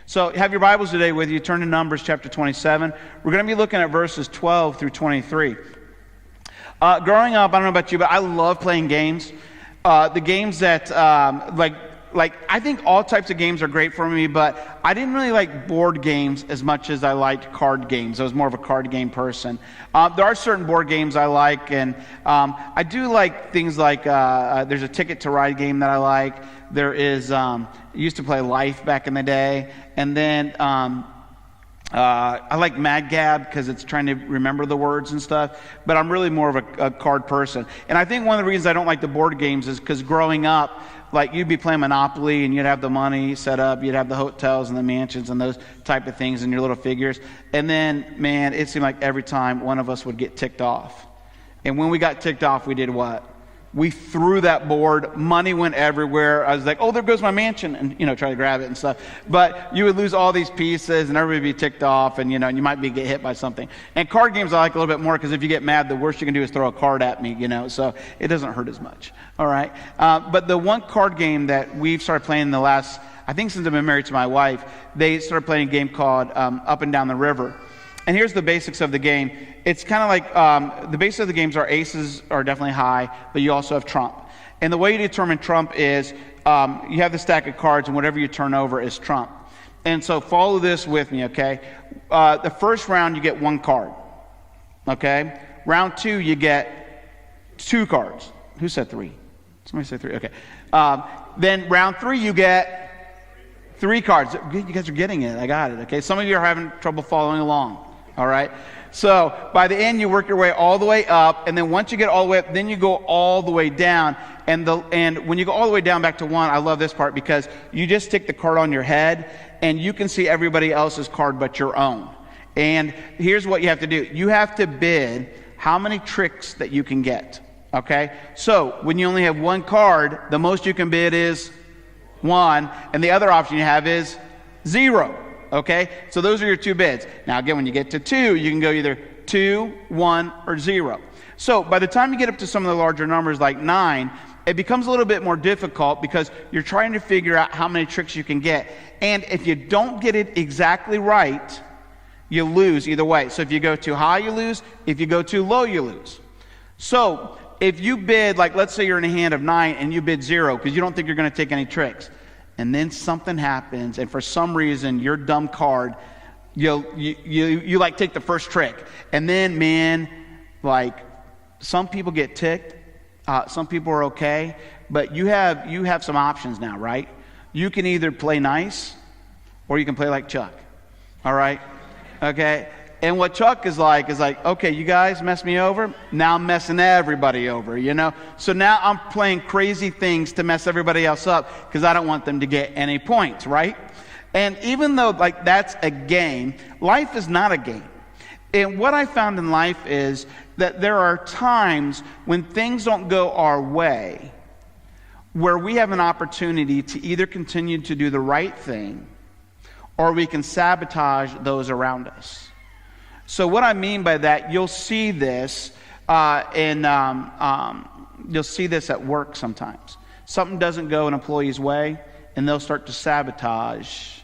So have your Bibles today with you. Turn to Numbers chapter 27. We're going to be looking at verses 12 through 23. Growing up, I don't know about you, but I love playing games. The games that, I think all types of games are great for me, but I didn't really like board games as much as I liked card games. I was more of a card game person. There are certain board games I like, and I do like things like, there's a Ticket to Ride game that I like. There is, I used to play Life back in the day, and then I like Mad Gab because it's trying to remember the words and stuff, but I'm really more of a card person. And I think one of the reasons I don't like the board games is because growing up, like you'd be playing Monopoly and you'd have the money set up, you'd have the hotels and the mansions and those type of things and your little figures. And then, man, it seemed like every time one of us would get ticked off. And when we got ticked off, we did what? We threw that board, money went everywhere. I was like, oh, there goes my mansion, and, try to grab it and stuff. But you would lose all these pieces, and everybody would be ticked off, and, you might get hit by something. And card games I like a little bit more, because if you get mad, the worst you can do is throw a card at me, so it doesn't hurt as much, all right? But the one card game that we've started playing in the last, I think since I've been married to my wife, they started playing a game called Up and Down the River. And here's the basics of the game. It's kind of like, the basics of the games are aces are definitely high, but you also have trump. And the way you determine trump is you have the stack of cards, and whatever you turn over is trump. And so follow this with me, okay? The first round, you get one card, okay? Round two, you get two cards. Who said three? Somebody said three, okay. Then round three, you get three cards. You guys are getting it, I got it, okay? Some of you are having trouble following along. All right. So by the end, you work your way all the way up, and then once you get all the way up, then you go all the way down. And when you go all the way down back to one, I love this part because you just stick the card on your head, and you can see everybody else's card but your own. And here's what you have to do: you have to bid how many tricks that you can get. Okay. So when you only have one card, the most you can bid is one, and the other option you have is 0. Okay, so those are your two bids. Now again, when you get to 2, you can go either 2, 1, or 0. So by the time you get up to some of the larger numbers like 9, it becomes a little bit more difficult because you're trying to figure out how many tricks you can get. And if you don't get it exactly right, you lose either way. So if you go too high, you lose. If you go too low, you lose. So if you bid, like let's say you're in a hand of 9 and you bid 0 because you don't think you're going to take any tricks, and then something happens, and for some reason, your dumb card, you like take the first trick. And then, man, like some people get ticked, some people are okay, but you have some options now, right? You can either play nice, or you can play like Chuck, all right? Okay? And what Chuck is like, okay, you guys messed me over, now I'm messing everybody over, So now I'm playing crazy things to mess everybody else up because I don't want them to get any points, right? And even though that's a game, life is not a game. And what I found in life is that there are times when things don't go our way where we have an opportunity to either continue to do the right thing or we can sabotage those around us. So what I mean by that, you'll see this you'll see this at work sometimes. Something doesn't go an employee's way, and they'll start to sabotage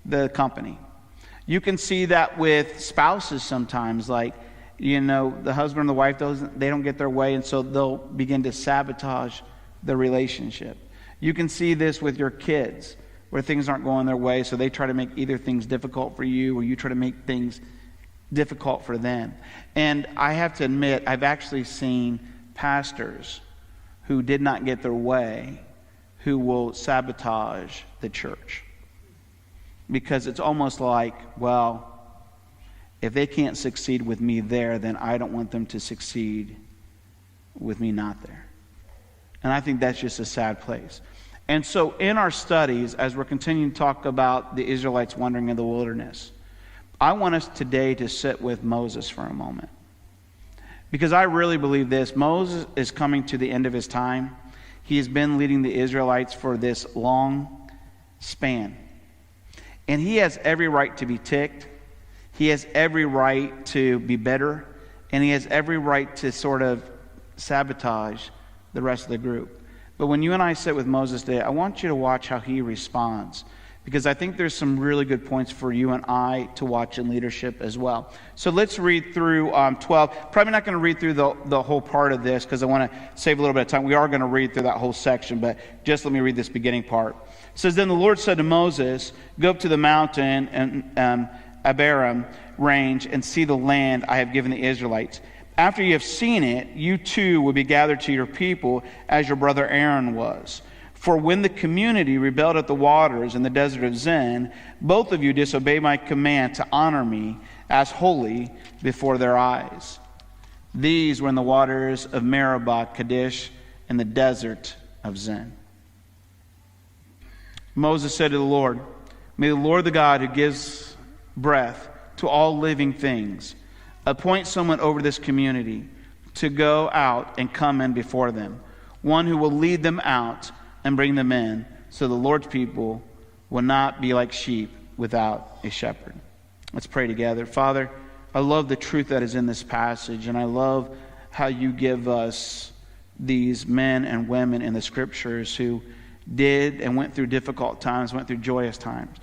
the company. You can see that with spouses sometimes, like, the husband and the wife, they don't get their way, and so they'll begin to sabotage the relationship. You can see this with your kids, where things aren't going their way, so they try to make either things difficult for you, or you try to make things difficult for them. And I have to admit, I've actually seen pastors who did not get their way who will sabotage the church. Because it's almost like, well, if they can't succeed with me there, then I don't want them to succeed with me not there. And I think that's just a sad place. And so in our studies, as we're continuing to talk about the Israelites wandering in the wilderness, I want us today to sit with Moses for a moment. Because I really believe this. Moses is coming to the end of his time. He has been leading the Israelites for this long span. And he has every right to be ticked. He has every right to be bitter. And he has every right to sort of sabotage the rest of the group. But when you and I sit with Moses today, I want you to watch how he responds. because I think there's some really good points for you and I to watch in leadership as well. So let's read through 12. Probably not going to read through the whole part of this because I want to save a little bit of time. We are going to read through that whole section, but just let me read this beginning part. It says, "Then the Lord said to Moses, go up to the mountain and Abiram range and see the land I have given the Israelites. After you have seen it, you too will be gathered to your people as your brother Aaron was. For when the community rebelled at the waters in the desert of Zin, both of you disobeyed my command to honor me as holy before their eyes. These were in the waters of Meribah, Kadesh, in the desert of Zin." Moses said to the Lord, "May the Lord the God who gives breath to all living things appoint someone over this community to go out and come in before them, one who will lead them out and bring them in, so the Lord's people will not be like sheep without a shepherd." Let's pray together. Father, I love the truth that is in this passage, and I love how you give us these men and women in the scriptures who did and went through difficult times, went through joyous times.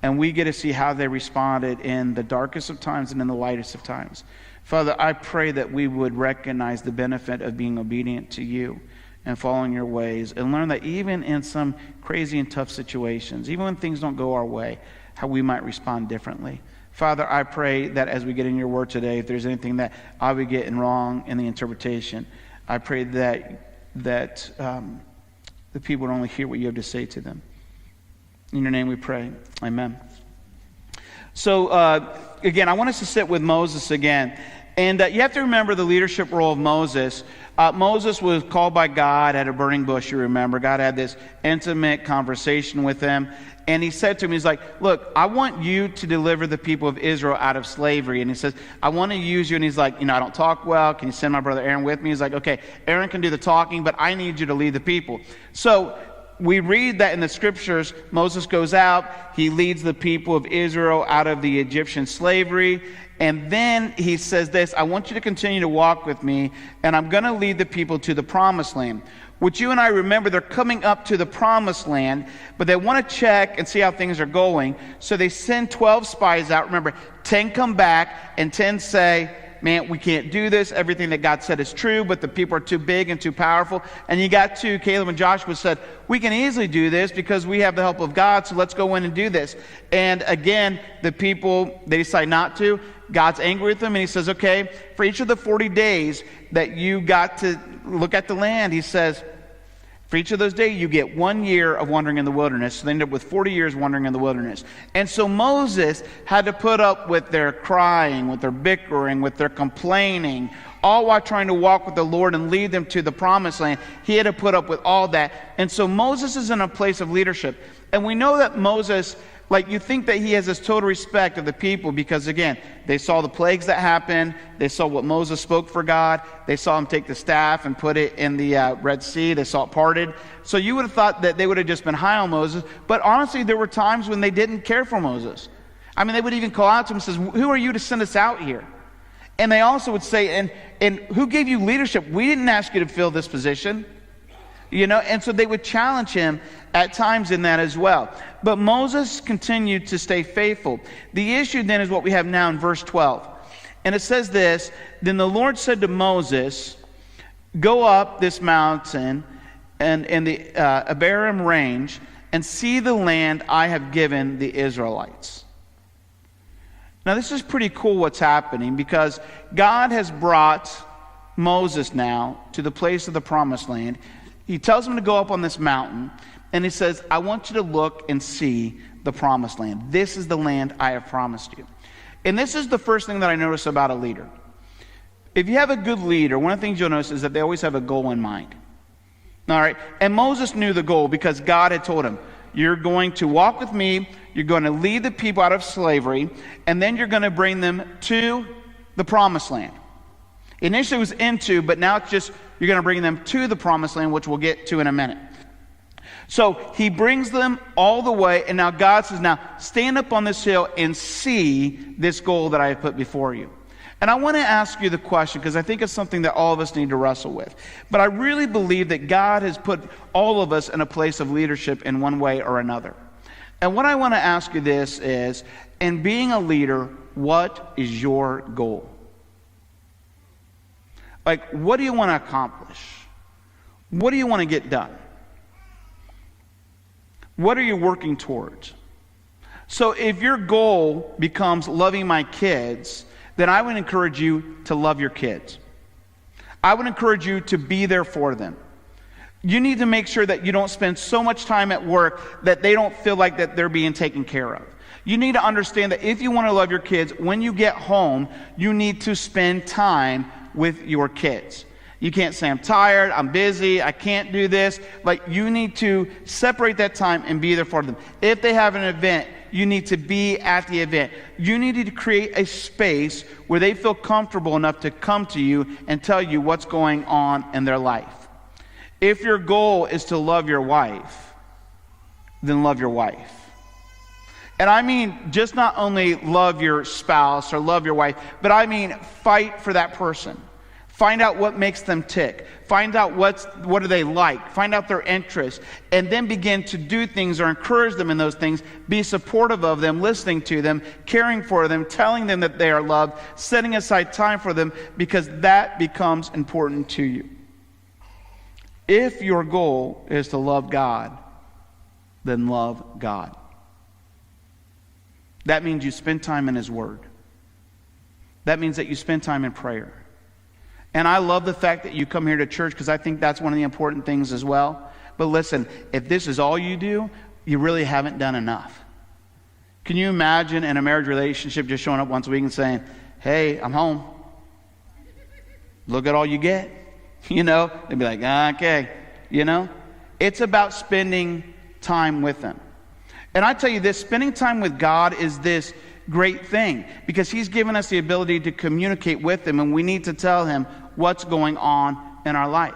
And we get to see how they responded in the darkest of times and in the lightest of times. Father, I pray that we would recognize the benefit of being obedient to you and following your ways, and learn that even in some crazy and tough situations, even when things don't go our way, how we might respond differently. Father, I pray that as we get in your word today, if there's anything that I would get wrong in the interpretation, I pray that the people would only hear what you have to say to them. In your name we pray. Amen. So, again, I want us to sit with Moses again. And you have to remember the leadership role of Moses. Moses was called by God at a burning bush, you remember. God had this intimate conversation with him. And he said to him, he's like, "Look, I want you to deliver the people of Israel out of slavery." And he says, "I want to use you." And he's like, "I don't talk well. Can you send my brother Aaron with me?" He's like, "Okay, Aaron can do the talking, but I need you to lead the people." So we read that in the scriptures, Moses goes out, he leads the people of Israel out of the Egyptian slavery, and then he says this, "I want you to continue to walk with me, and I'm going to lead the people to the promised land." Which you and I remember, they're coming up to the promised land, but they want to check and see how things are going, so they send 12 spies out. Remember, 10 come back, and 10 say, "Man, we can't do this. Everything that God said is true, but the people are too big and too powerful." And you got to Caleb and Joshua said, "We can easily do this because we have the help of God, so let's go in and do this." And again, the people, they decide not to. God's angry with them, and he says, "Okay, for each of the 40 days that you got to look at the land," he says, "for each of those days you get 1 year of wandering in the wilderness." So they end up with 40 years wandering in the wilderness. And so Moses had to put up with their crying, with their bickering, with their complaining, all while trying to walk with the Lord and lead them to the promised land. He had to put up with all that. And so Moses is in a place of leadership. And we know that Moses, like, you think that he has this total respect of the people because, again, they saw the plagues that happened. They saw what Moses spoke for God. They saw him take the staff and put it in the Red Sea. They saw it parted. So you would have thought that they would have just been high on Moses. But honestly, there were times when they didn't care for Moses. I mean, they would even call out to him and says, "Who are you to send us out here?" And they also would say, and who gave you leadership? We didn't ask you to fill this position. And so they would challenge him at times in that as well. But Moses continued to stay faithful. The issue then is what we have now in verse 12. And it says this, "Then the Lord said to Moses, go up this mountain and in the Abiram range and see the land I have given the Israelites." Now this is pretty cool what's happening because God has brought Moses now to the place of the promised land. He tells him to go up on this mountain, and he says, "I want you to look and see the promised land. This is the land I have promised you." And this is the first thing that I notice about a leader. If you have a good leader, one of the things you'll notice is that they always have a goal in mind. All right? And Moses knew the goal because God had told him, "You're going to walk with me, you're going to lead the people out of slavery, and then you're going to bring them to the promised land." Initially it was into, but now it's just, you're going to bring them to the promised land, which we'll get to in a minute. So he brings them all the way, and now God says, "Now stand up on this hill and see this goal that I have put before you." And I want to ask you the question, because I think it's something that all of us need to wrestle with. But I really believe that God has put all of us in a place of leadership in one way or another. And what I want to ask you this is, in being a leader, what is your goal? Like, what do you want to accomplish? What do you want to get done? What are you working towards? So if your goal becomes loving my kids, then I would encourage you to love your kids. I would encourage you to be there for them. You need to make sure that you don't spend so much time at work that they don't feel like that they're being taken care of. You need to understand that if you want to love your kids, when you get home, you need to spend time with your kids. You can't say, I'm tired, I'm busy, I can't do this. Like, you need to separate that time and be there for them. If they have an event, you need to be at the event. You need to create a space where they feel comfortable enough to come to you and tell you what's going on in their life. If your goal is to love your wife, then love your wife. And I mean just not only love your spouse or love your wife, but I mean fight for that person. Find out what makes them tick. Find out what do they like. Find out their interests. And then begin to do things or encourage them in those things. Be supportive of them, listening to them, caring for them, telling them that they are loved, setting aside time for them, because that becomes important to you. If your goal is to love God, then love God. That means you spend time in His Word. That means that you spend time in prayer. And I love the fact that you come here to church, because I think that's one of the important things as well. But listen, if this is all you do, you really haven't done enough. Can you imagine in a marriage relationship just showing up once a week and saying, hey, I'm home. Look at all you get. You know, they'd be like, okay. You know, it's about spending time with them. And I tell you this, spending time with God is this great thing, because He's given us the ability to communicate with Him, and we need to tell Him what's going on in our life.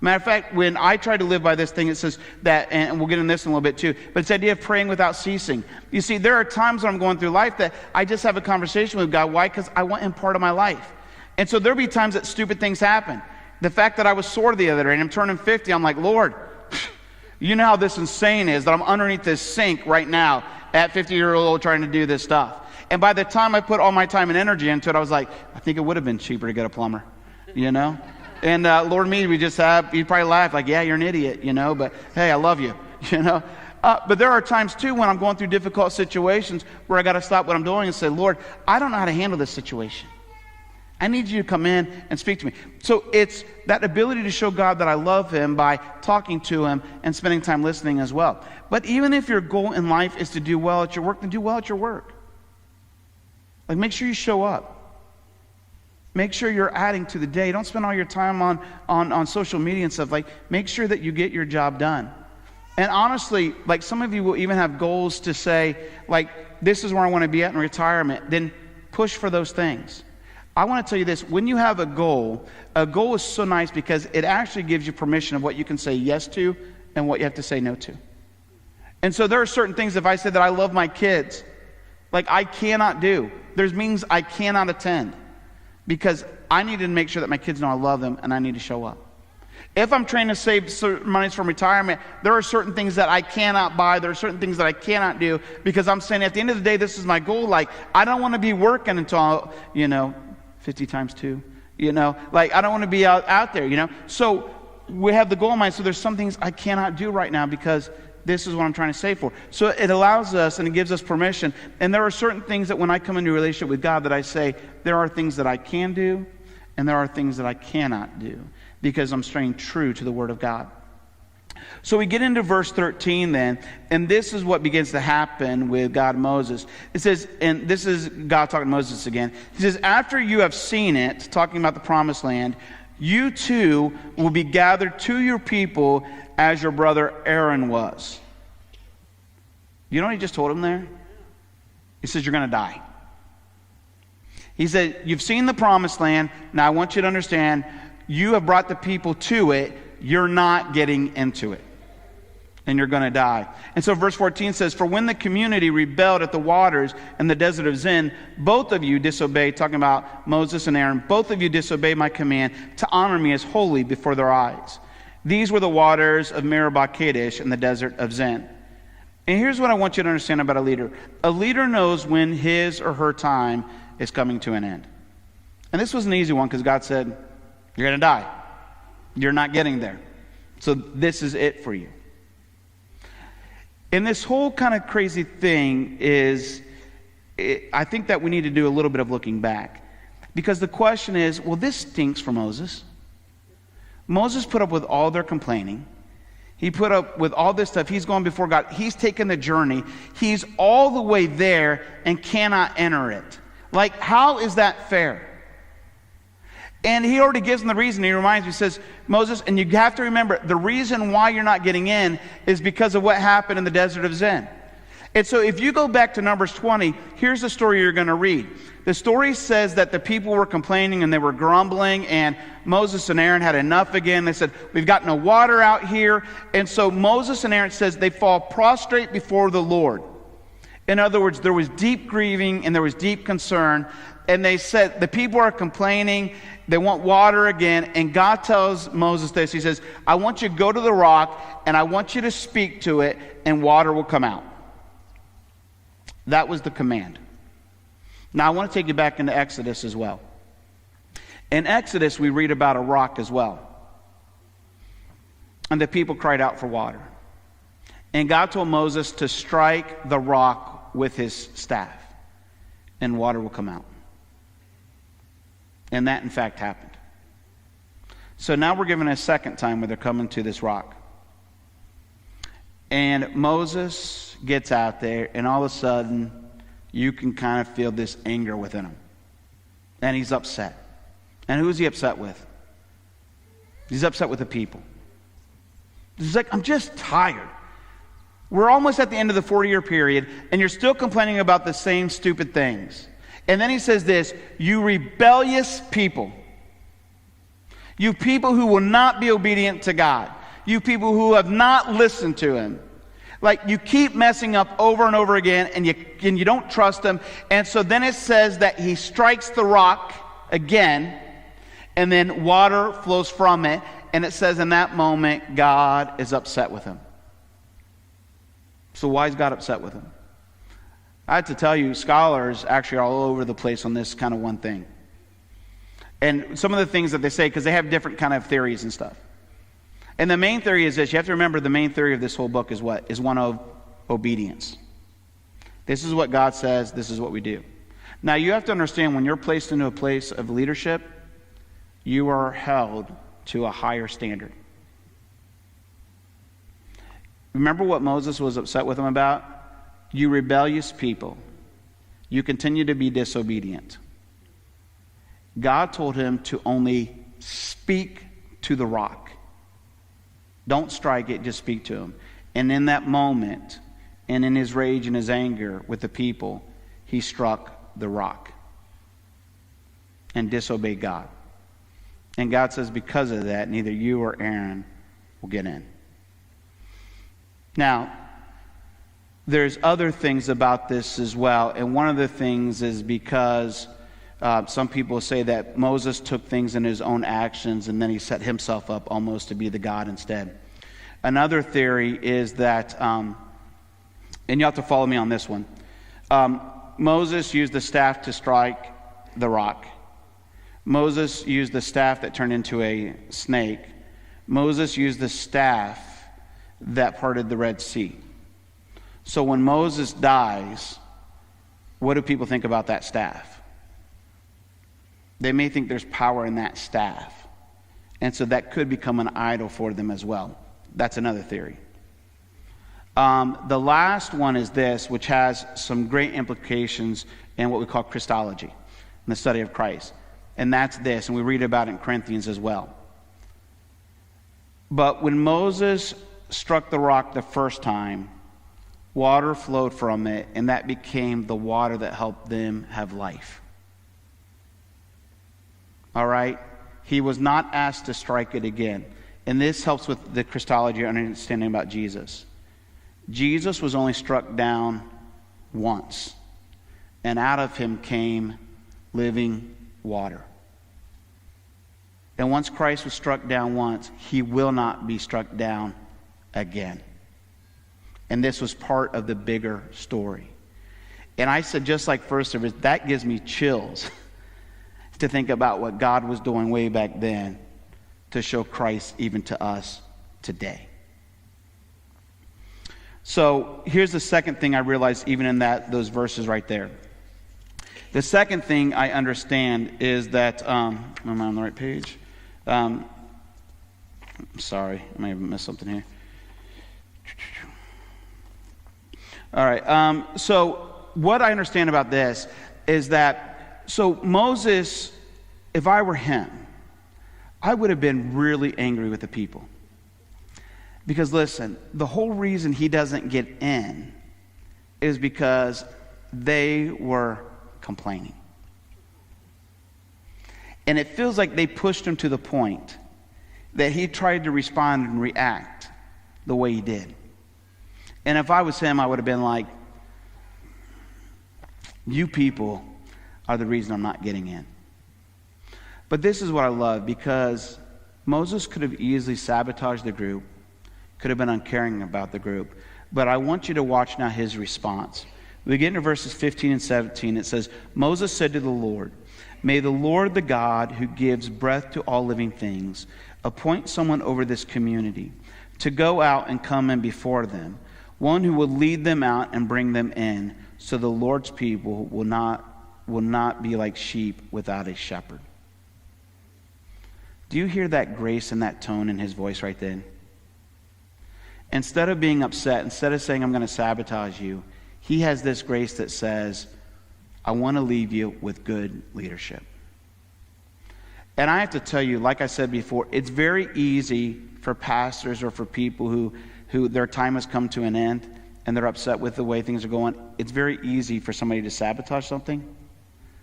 Matter of fact, when I try to live by this thing, it says that, and we'll get into this in a little bit too, but it's the idea of praying without ceasing. You see, there are times when I'm going through life that I just have a conversation with God. Why? Because I want Him part of my life. And so there'll be times that stupid things happen. The fact that I was sore the other day and I'm turning 50, I'm like, Lord, you know how this insane is that I'm underneath this sink right now at 50-year-old trying to do this stuff. And by the time I put all my time and energy into it, I was like, I think it would have been cheaper to get a plumber, you know? And Lord me, he'd probably laugh like, yeah, you're an idiot, you know, but hey, I love you, you know? But there are times too when I'm going through difficult situations where I got to stop what I'm doing and say, Lord, I don't know how to handle this situation. I need you to come in and speak to me. So it's that ability to show God that I love Him by talking to Him and spending time listening as well. But even if your goal in life is to do well at your work, then do well at your work. Like, make sure you show up. Make sure you're adding to the day. Don't spend all your time on social media and stuff. Like, make sure that you get your job done. And honestly, like, some of you will even have goals to say, like, this is where I want to be at in retirement. Then push for those things. I want to tell you this, when you have a goal is so nice because it actually gives you permission of what you can say yes to and what you have to say no to. And so there are certain things, if I said that I love my kids, like, I cannot do. There's meetings I cannot attend because I need to make sure that my kids know I love them and I need to show up. If I'm trying to save certain monies from retirement, there are certain things that I cannot buy. There are certain things that I cannot do because I'm saying at the end of the day, this is my goal. Like, I don't want to be working until, 50 times 2, like, I don't want to be out there, So we have the goal in mind. So there's some things I cannot do right now because this is what I'm trying to save for. So it allows us and it gives us permission. And there are certain things that when I come into a relationship with God that I say, there are things that I can do and there are things that I cannot do because I'm staying true to the Word of God. So we get into verse 13 then, and this is what begins to happen with God and Moses. It says, and this is God talking to Moses again. He says, after you have seen it, talking about the promised land, you too will be gathered to your people as your brother Aaron was. You know what he just told him there? He says, you're going to die. He said, you've seen the promised land. Now I want you to understand, you have brought the people to it. You're not getting into it. And you're going to die. And so verse 14 says, for when the community rebelled at the waters in the desert of Zin, both of you disobeyed, talking about Moses and Aaron, both of you disobeyed my command to honor me as holy before their eyes. These were the waters of Meribah Kadesh in the desert of Zin. And here's what I want you to understand about a leader. A leader knows when his or her time is coming to an end. And this was an easy one because God said, you're going to die. You're not getting there. So this is it for you. And this whole kind of crazy thing is, I think that we need to do a little bit of looking back. Because the question is, well, this stinks for Moses. Moses put up with all their complaining. He put up with all this stuff. He's going before God. He's taken the journey. He's all the way there and cannot enter it. Like, how is that fair? And he already gives them the reason. He reminds me, he says, Moses, and you have to remember, the reason why you're not getting in is because of what happened in the desert of Zin. And so if you go back to Numbers 20, here's the story you're going to read. The story says that the people were complaining and they were grumbling, and Moses and Aaron had enough again. They said, we've got no water out here. And so Moses and Aaron says they fall prostrate before the Lord. In other words, there was deep grieving and there was deep concern. And they said, the people are complaining. They want water again. And God tells Moses this. He says, I want you to go to the rock and I want you to speak to it and water will come out. That was the command. Now I want to take you back into Exodus as well. In Exodus, we read about a rock as well. And the people cried out for water. And God told Moses to strike the rock with his staff and water will come out. And that, in fact, happened. So now we're given a second time where they're coming to this rock. And Moses gets out there, and all of a sudden, you can kind of feel this anger within him. And he's upset. And who is he upset with? He's upset with the people. He's like, I'm just tired. We're almost at the end of the 40-year period, and you're still complaining about the same stupid things. And then he says this, you rebellious people. You people who will not be obedient to God. You people who have not listened to him. Like, you keep messing up over and over again, and you don't trust him. And so then it says that he strikes the rock again, and then water flows from it. And it says in that moment, God is upset with him. So why is God upset with him? I have to tell you, scholars actually are all over the place on this kind of one thing. And some of the things that they say, because they have different kind of theories and stuff. And the main theory is this. You have to remember the main theory of this whole book is what? Is one of obedience. This is what God says. This is what we do. Now, you have to understand, when you're placed into a place of leadership, you are held to a higher standard. Remember what Moses was upset with him about? You rebellious people. You continue to be disobedient. God told him to only speak to the rock. Don't strike it, just speak to him. And in that moment, and in his rage and his anger with the people, he struck the rock and disobeyed God. And God says, because of that, neither you or Aaron will get in. Now, there's other things about this as well. And one of the things is because some people say that Moses took things in his own actions and then he set himself up almost to be the God instead. Another theory is that, and you have to follow me on this one, Moses used the staff to strike the rock. Moses used the staff that turned into a snake. Moses used the staff that parted the Red Sea. So when Moses dies, what do people think about that staff? They may think there's power in that staff. And so that could become an idol for them as well. That's another theory. The last one is this, which has some great implications in what we call Christology, in the study of Christ. And that's this, and we read about it in Corinthians as well. But when Moses struck the rock the first time, water flowed from it, and that became the water that helped them have life. All right? He was not asked to strike it again. And this helps with the Christology understanding about Jesus. Jesus was only struck down once, and out of him came living water. And once Christ was struck down once, he will not be struck down again. and this was part of the bigger story. And I said, just like first service, that gives me chills to think about what God was doing way back then to show Christ even to us today. So here's the second thing I realized even in those verses right there. The second thing I understand is that, am I on the right page? Sorry, I may have missed something here. All right, so what I understand about this is that, so Moses, if I were him, I would have been really angry with the people. Because listen, the whole reason he doesn't get in is because they were complaining. And it feels like they pushed him to the point that he tried to respond and react the way he did. And if I was him, I would have been like, you people are the reason I'm not getting in. But this is what I love, because Moses could have easily sabotaged the group, could have been uncaring about the group. But I want you to watch now his response. We get into verses 15 and 17. It says, Moses said to the Lord, may the Lord, the God who gives breath to all living things, appoint someone over this community to go out and come in before them, one who will lead them out and bring them in, so the Lord's people will not be like sheep without a shepherd. Do you hear that grace and that tone in his voice right then? Instead of being upset, instead of saying, I'm going to sabotage you, he has this grace that says, I want to leave you with good leadership. And I have to tell you, like I said before, it's very easy for pastors or for people who their time has come to an end and they're upset with the way things are going. It's very easy for somebody to sabotage something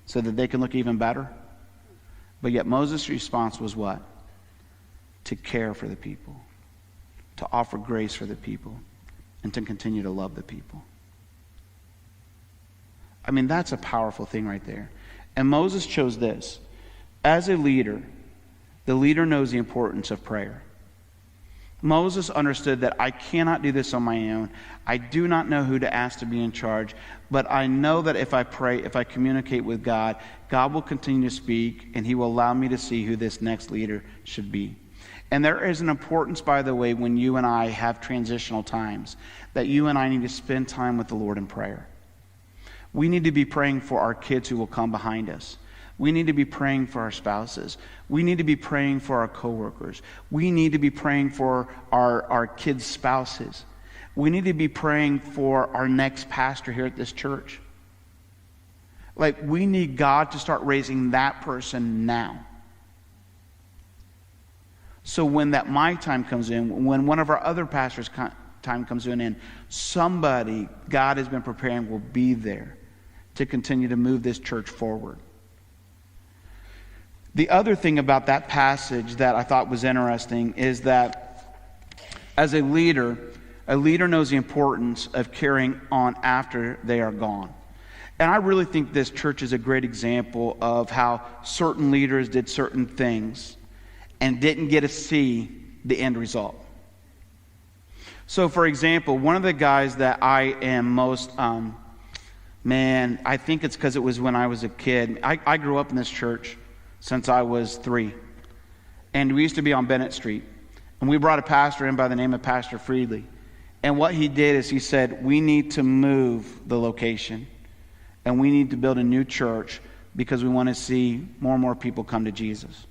so that they can look even better. But yet Moses' response was what? To care for the people, to offer grace for the people, and to continue to love the people. I mean, that's a powerful thing right there. And Moses chose this. As a leader, the leader knows the importance of prayer. Moses understood that I cannot do this on my own. I do not know who to ask to be in charge, but I know that if I pray, if I communicate with God, God will continue to speak, and he will allow me to see who this next leader should be. And there is an importance, by the way, when you and I have transitional times, that you and I need to spend time with the Lord in prayer. We need to be praying for our kids who will come behind us. We need to be praying for our spouses. We need to be praying for our coworkers. We need to be praying for our kids' spouses. We need to be praying for our next pastor here at this church. Like, we need God to start raising that person now. So when that my time comes in, when one of our other pastors' time comes to an end, somebody God has been preparing will be there to continue to move this church forward. The other thing about that passage that I thought was interesting is that as a leader knows the importance of carrying on after they are gone. And I really think this church is a great example of how certain leaders did certain things and didn't get to see the end result. So, for example, one of the guys that I am most, I think it's because it was when I was a kid. I grew up in this church since I was 3. And we used to be on Bennett Street. And we brought a pastor in by the name of Pastor Friedley. And what he did is he said, we need to move the location. And we need to build a new church because we want to see more and more people come to Jesus.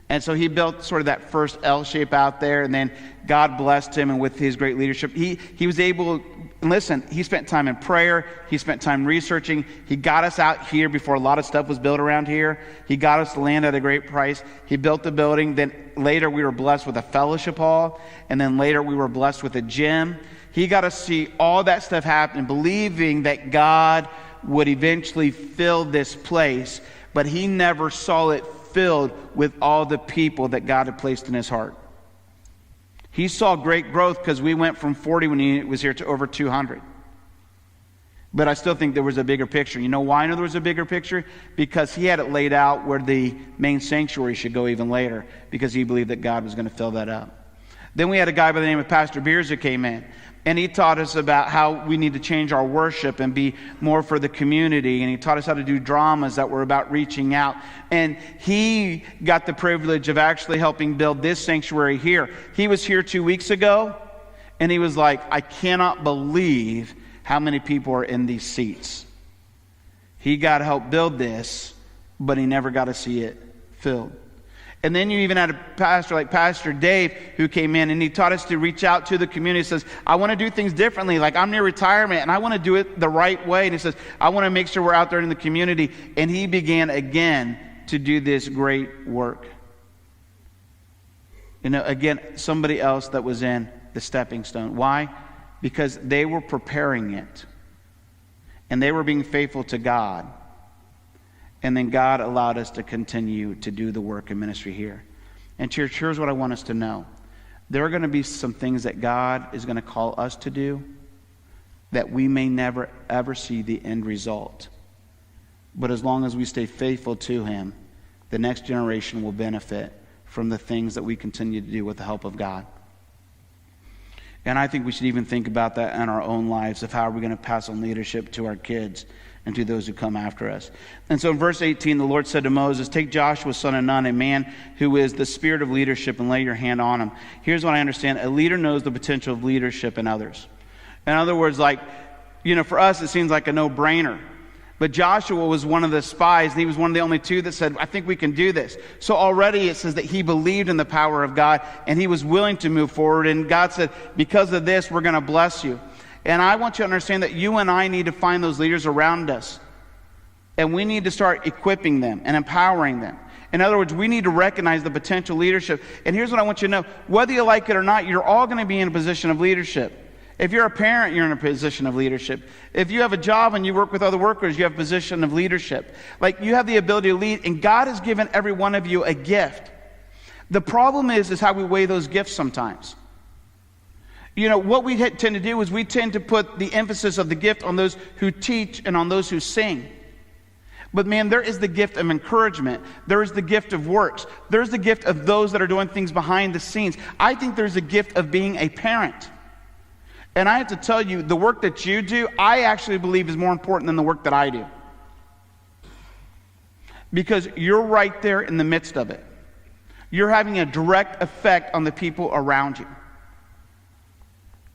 And so he built sort of that first L shape out there, and then God blessed him, and with his great leadership, he was able, listen, he spent time in prayer, he spent time researching, he got us out here before a lot of stuff was built around here, he got us to land at a great price, he built the building, then later we were blessed with a fellowship hall, and then later we were blessed with a gym. He got to see all that stuff happen, believing that God would eventually fill this place, but he never saw it filled with all the people that God had placed in his heart. He saw great growth because we went from 40 when he was here to over 200. But I still think there was a bigger picture. You know why I know there was a bigger picture? Because he had it laid out where the main sanctuary should go even later, because he believed that God was going to fill that up. Then we had a guy by the name of Pastor Beers who came in. And he taught us about how we need to change our worship and be more for the community. And he taught us how to do dramas that were about reaching out. And he got the privilege of actually helping build this sanctuary here. He was here 2 weeks ago, and he was like, I cannot believe how many people are in these seats. He got to help build this, but he never got to see it filled. And then you even had a pastor like Pastor Dave who came in and he taught us to reach out to the community. He says, I want to do things differently. Like, I'm near retirement and I want to do it the right way. And he says, I want to make sure we're out there in the community. And he began again to do this great work. You know, again, somebody else that was in the stepping stone. Why? Because they were preparing it. And they were being faithful to God. And then God allowed us to continue to do the work and ministry here. And church, here's what I want us to know. There are going to be some things that God is going to call us to do that we may never, ever see the end result. But as long as we stay faithful to Him, the next generation will benefit from the things that we continue to do with the help of God. And I think we should even think about that in our own lives, of how we're going to pass on leadership to our kids and to those who come after us. And so in verse 18, the Lord said to Moses, take Joshua, son of Nun, a man who is the spirit of leadership, and lay your hand on him. Here's what I understand. A leader knows the potential of leadership in others. In other words, like, you know, for us, it seems like a no-brainer. But Joshua was one of the spies, and he was one of the only two that said, I think we can do this. So already it says that he believed in the power of God, and he was willing to move forward. And God said, because of this, we're going to bless you. And I want you to understand that you and I need to find those leaders around us. And we need to start equipping them and empowering them. In other words, we need to recognize the potential leadership. And here's what I want you to know. Whether you like it or not, you're all going to be in a position of leadership. If you're a parent, you're in a position of leadership. If you have a job and you work with other workers, you have a position of leadership. Like, you have the ability to lead, and God has given every one of you a gift. The problem is how we weigh those gifts sometimes. You know, what we tend to do is we tend to put the emphasis of the gift on those who teach and on those who sing. But man, there is the gift of encouragement. There is the gift of works. There's the gift of those that are doing things behind the scenes. I think there's a gift of being a parent. And I have to tell you, the work that you do, I actually believe is more important than the work that I do. Because you're right there in the midst of it. You're having a direct effect on the people around you.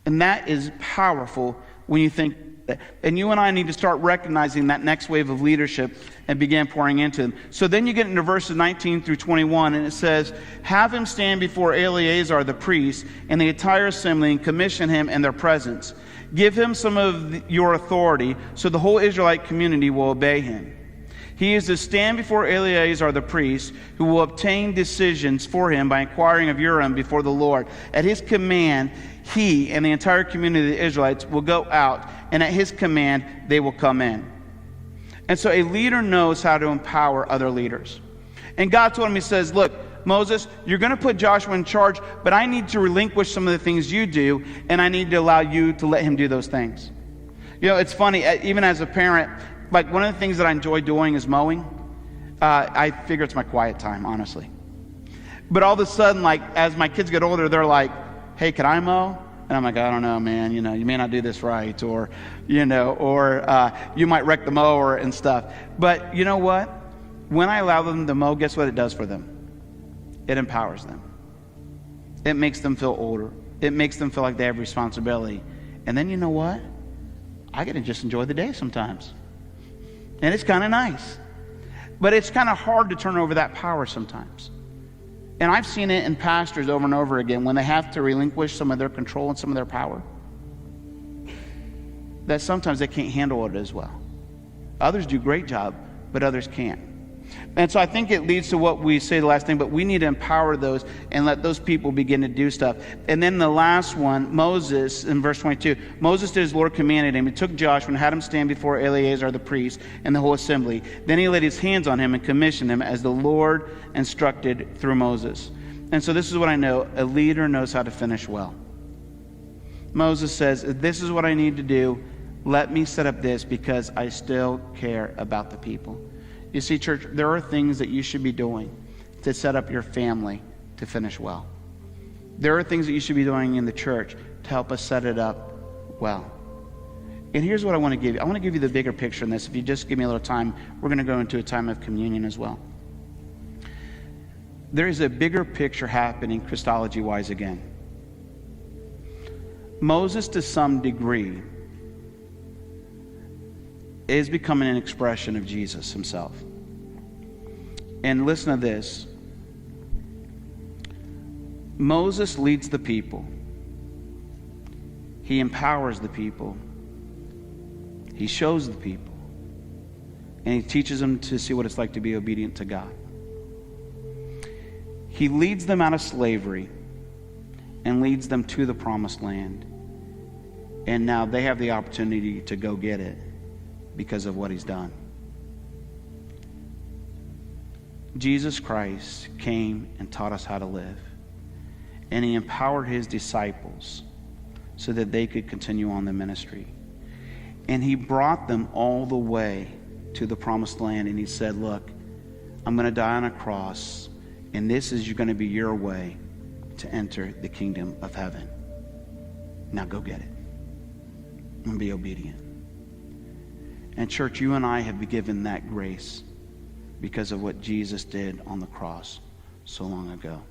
And that is powerful when you think that. And you and I need to start recognizing that next wave of leadership and begin pouring into them. So then you get into verses 19 through 21, and it says, have him stand before Eleazar the priest and the entire assembly, and commission him in their presence. Give him some of your authority, so the whole Israelite community will obey him. He is to stand before Eleazar the priest, who will obtain decisions for him by inquiring of Urim before the Lord. At his command, he and the entire community of the Israelites will go out, and at his command, they will come in. And so a leader knows how to empower other leaders. And God told him, he says, look, Moses, you're going to put Joshua in charge, but I need to relinquish some of the things you do, and I need to allow you to let him do those things. You know, it's funny, even as a parent, like, one of the things that I enjoy doing is mowing. I figure it's my quiet time, honestly. But all of a sudden, like, as my kids get older, they're like, hey, can I mow? And I'm like, I don't know, man, you know, you may not do this right, or, you know, or you might wreck the mower and stuff. But you know what? When I allow them to mow, guess what it does for them? It empowers them. It makes them feel older. It makes them feel like they have responsibility. And then you know what? I get to just enjoy the day sometimes. And it's kind of nice. But it's kind of hard to turn over that power sometimes. And I've seen it in pastors over and over again when they have to relinquish some of their control and some of their power, that sometimes they can't handle it as well. Others do a great job, but others can't. And so I think it leads to what we say the last thing, but we need to empower those and let those people begin to do stuff. And then the last one, Moses, in verse 22, Moses did as the Lord commanded him. He took Joshua and had him stand before Eleazar the priest and the whole assembly. Then he laid his hands on him and commissioned him as the Lord instructed through Moses. And so this is what I know. A leader knows how to finish well. Moses says, this is what I need to do. Let me set up this because I still care about the people. You see, church, there are things that you should be doing to set up your family to finish well. There are things that you should be doing in the church to help us set it up well. And here's what I want to give you. I want to give you the bigger picture in this. If you just give me a little time, we're going to go into a time of communion as well. There is a bigger picture happening Christology-wise again. Moses, to some degree, is becoming an expression of Jesus himself. And listen to this. Moses leads the people. He empowers the people. He shows the people. And he teaches them to see what it's like to be obedient to God. He leads them out of slavery and leads them to the promised land. And now they have the opportunity to go get it because of what he's done. Jesus Christ came and taught us how to live. And he empowered his disciples so that they could continue on the ministry. And he brought them all the way to the promised land. And he said, look, I'm going to die on a cross, and this is going to be your way to enter the kingdom of heaven. Now go get it and be obedient. And church, you and I have been given that grace because of what Jesus did on the cross so long ago.